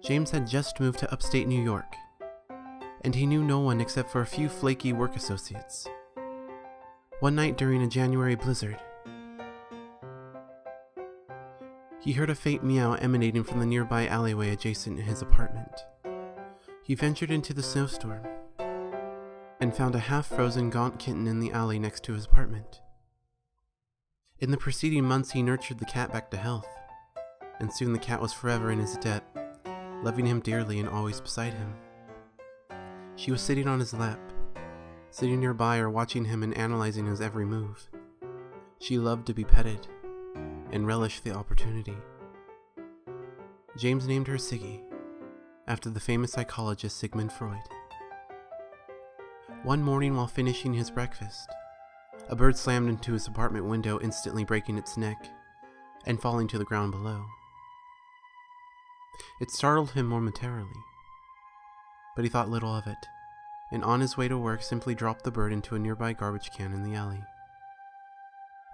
James had just moved to upstate New York, and he knew no one except for a few flaky work associates. One night during a January blizzard, he heard a faint meow emanating from the nearby alleyway adjacent to his apartment. He ventured into the snowstorm and found a half-frozen gaunt kitten in the alley next to his apartment. In the preceding months, he nurtured the cat back to health, and soon the cat was forever in his debt, loving him dearly and always beside him. She was sitting on his lap, sitting nearby or watching him and analyzing his every move. She loved to be petted and relished the opportunity. James named her Siggie, after the famous psychologist Sigmund Freud. One morning while finishing his breakfast, a bird slammed into his apartment window, instantly breaking its neck and falling to the ground below. It startled him momentarily, but he thought little of it, and on his way to work simply dropped the bird into a nearby garbage can in the alley.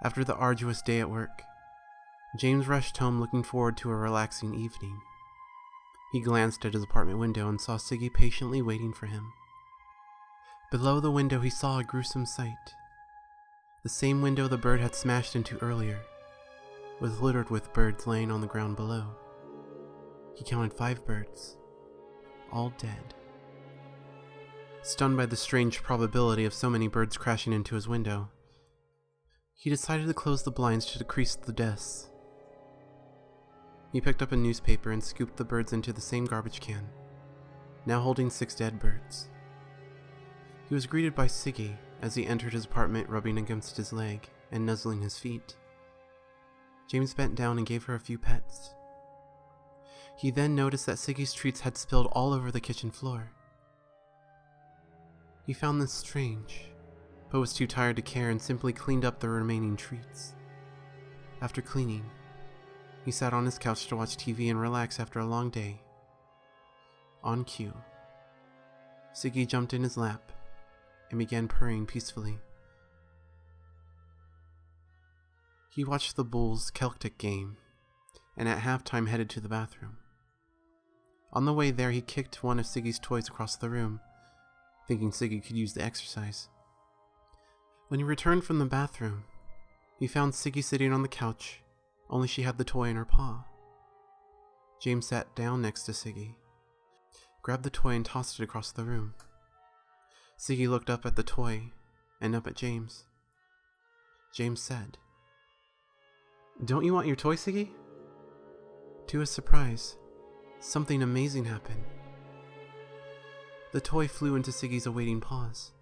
After the arduous day at work, James rushed home looking forward to a relaxing evening. He glanced at his apartment window and saw Siggie patiently waiting for him. Below the window he saw a gruesome sight. The same window the bird had smashed into earlier was littered with birds laying on the ground below. He counted 5 birds, all dead. Stunned by the strange probability of so many birds crashing into his window, he decided to close the blinds to decrease the deaths. He picked up a newspaper and scooped the birds into the same garbage can, now holding 6 dead birds. He was greeted by Siggie as he entered his apartment, rubbing against his leg and nuzzling his feet. James bent down and gave her a few pets. He then noticed that Siggie's treats had spilled all over the kitchen floor. He found this strange, but was too tired to care and simply cleaned up the remaining treats. After cleaning, he sat on his couch to watch TV and relax after a long day. On cue, Siggie jumped in his lap and began purring peacefully. He watched the Bulls' Celtic game, and at halftime headed to the bathroom. On the way there, he kicked one of Siggie's toys across the room, thinking Siggie could use the exercise. When he returned from the bathroom, he found Siggie sitting on the couch, only she had the toy in her paw. James sat down next to Siggie, grabbed the toy and tossed it across the room. Siggie looked up at the toy and up at James. James said, "Don't you want your toy, Siggie?" To his surprise, something amazing happened. The toy flew into Siggie's awaiting paws.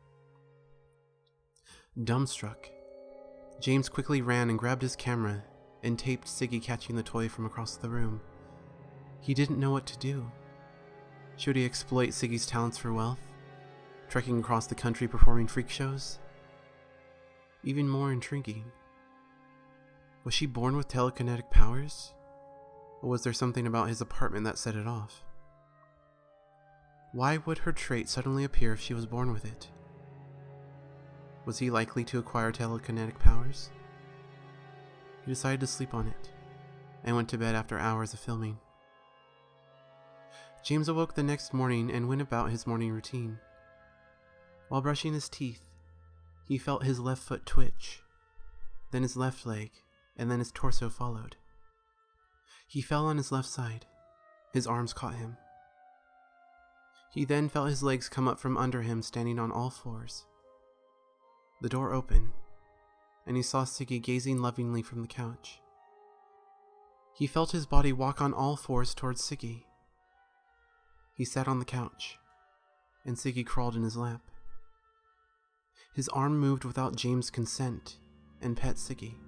Dumbstruck, James quickly ran and grabbed his camera and taped Siggie catching the toy from across the room. He didn't know what to do. Should he exploit Siggie's talents for wealth, trekking across the country performing freak shows? Even more intriguing, was she born with telekinetic powers? Or was there something about his apartment that set it off? Why would her trait suddenly appear if she was born with it? Was he likely to acquire telekinetic powers? He decided to sleep on it, and went to bed after hours of filming. James awoke the next morning and went about his morning routine. While brushing his teeth, he felt his left foot twitch, then his left leg, and then his torso followed. He fell on his left side. His arms caught him. He then felt his legs come up from under him, standing on all fours. The door opened, and he saw Siggie gazing lovingly from the couch. He felt his body walk on all fours towards Siggie. He sat on the couch, and Siggie crawled in his lap. His arm moved without James' consent and pet Siggie.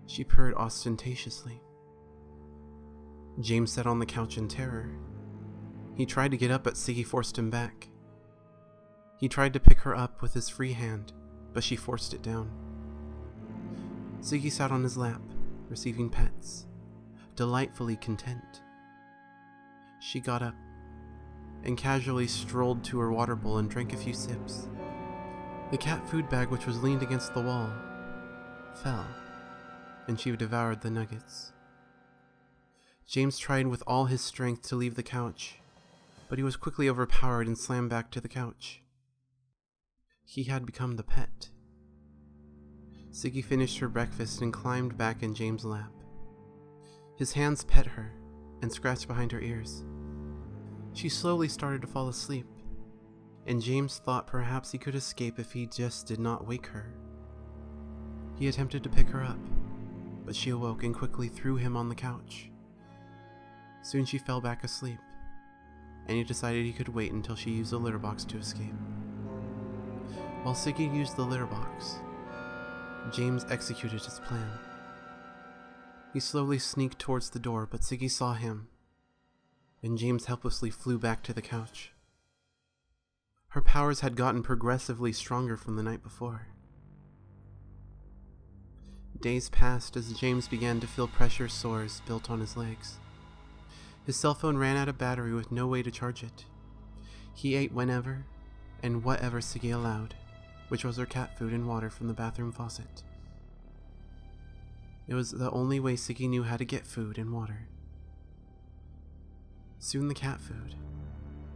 She purred ostentatiously. James sat on the couch in terror. He tried to get up, but Siggie forced him back. He tried to pick her up with his free hand, but she forced it down. Siggie sat on his lap, receiving pets, delightfully content. She got up and casually strolled to her water bowl and drank a few sips. The cat food bag, which was leaned against the wall, fell, and she devoured the nuggets. James tried with all his strength to leave the couch, but he was quickly overpowered and slammed back to the couch. He had become the pet. Siggie finished her breakfast and climbed back in James' lap. His hands pet her and scratched behind her ears. She slowly started to fall asleep, and James thought perhaps he could escape if he just did not wake her. He attempted to pick her up, but she awoke and quickly threw him on the couch. Soon she fell back asleep, and he decided he could wait until she used the litter box to escape. While Siggie used the litter box, James executed his plan. He slowly sneaked towards the door, but Siggie saw him, and James helplessly flew back to the couch. Her powers had gotten progressively stronger from the night before. Days passed as James began to feel pressure sores built on his legs. His cell phone ran out of battery with no way to charge it. He ate whenever and whatever Siggie allowed, which was her cat food and water from the bathroom faucet. It was the only way Siggie knew how to get food and water. Soon the cat food,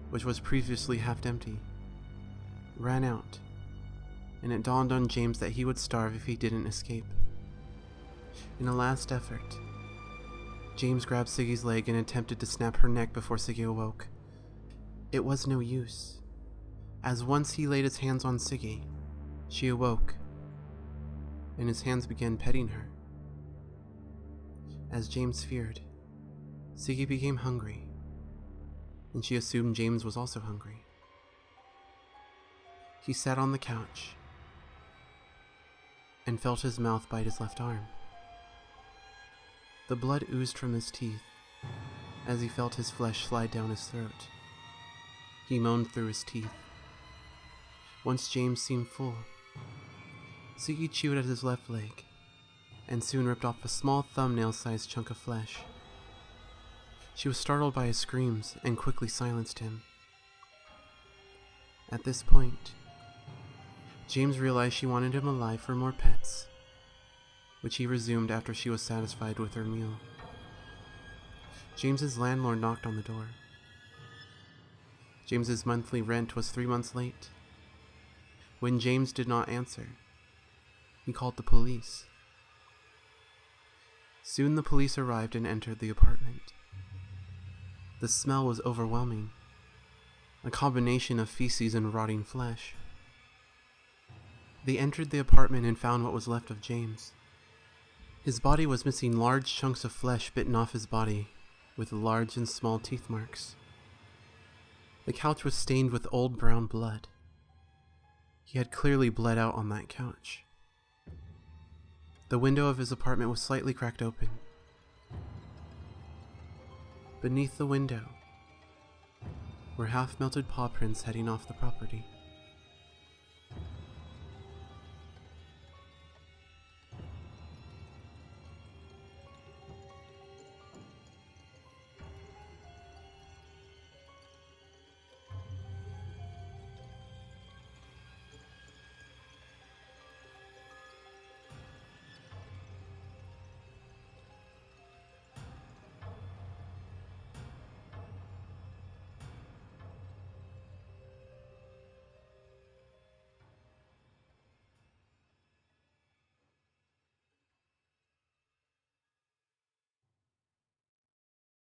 which was previously half empty, ran out, and it dawned on James that he would starve if he didn't escape. In a last effort, James grabbed Siggie's leg and attempted to snap her neck before Siggie awoke. It was no use, as once he laid his hands on Siggie, she awoke, and his hands began petting her. As James feared, Siggie became hungry, and she assumed James was also hungry. He sat on the couch and felt his mouth bite his left arm. The blood oozed from his teeth as he felt his flesh slide down his throat. He moaned through his teeth. Once James seemed full, Siggie chewed at his left leg and soon ripped off a small thumbnail-sized chunk of flesh. She was startled by his screams and quickly silenced him. At this point, James realized she wanted him alive for more pets, which he resumed after she was satisfied with her meal. James's landlord knocked on the door. James's monthly rent was 3 months late. When James did not answer, he called the police. Soon the police arrived and entered the apartment. The smell was overwhelming, a combination of feces and rotting flesh. They entered the apartment and found what was left of James. His body was missing large chunks of flesh bitten off his body, with large and small teeth marks. The couch was stained with old brown blood. He had clearly bled out on that couch. The window of his apartment was slightly cracked open. Beneath the window were half-melted paw prints heading off the property.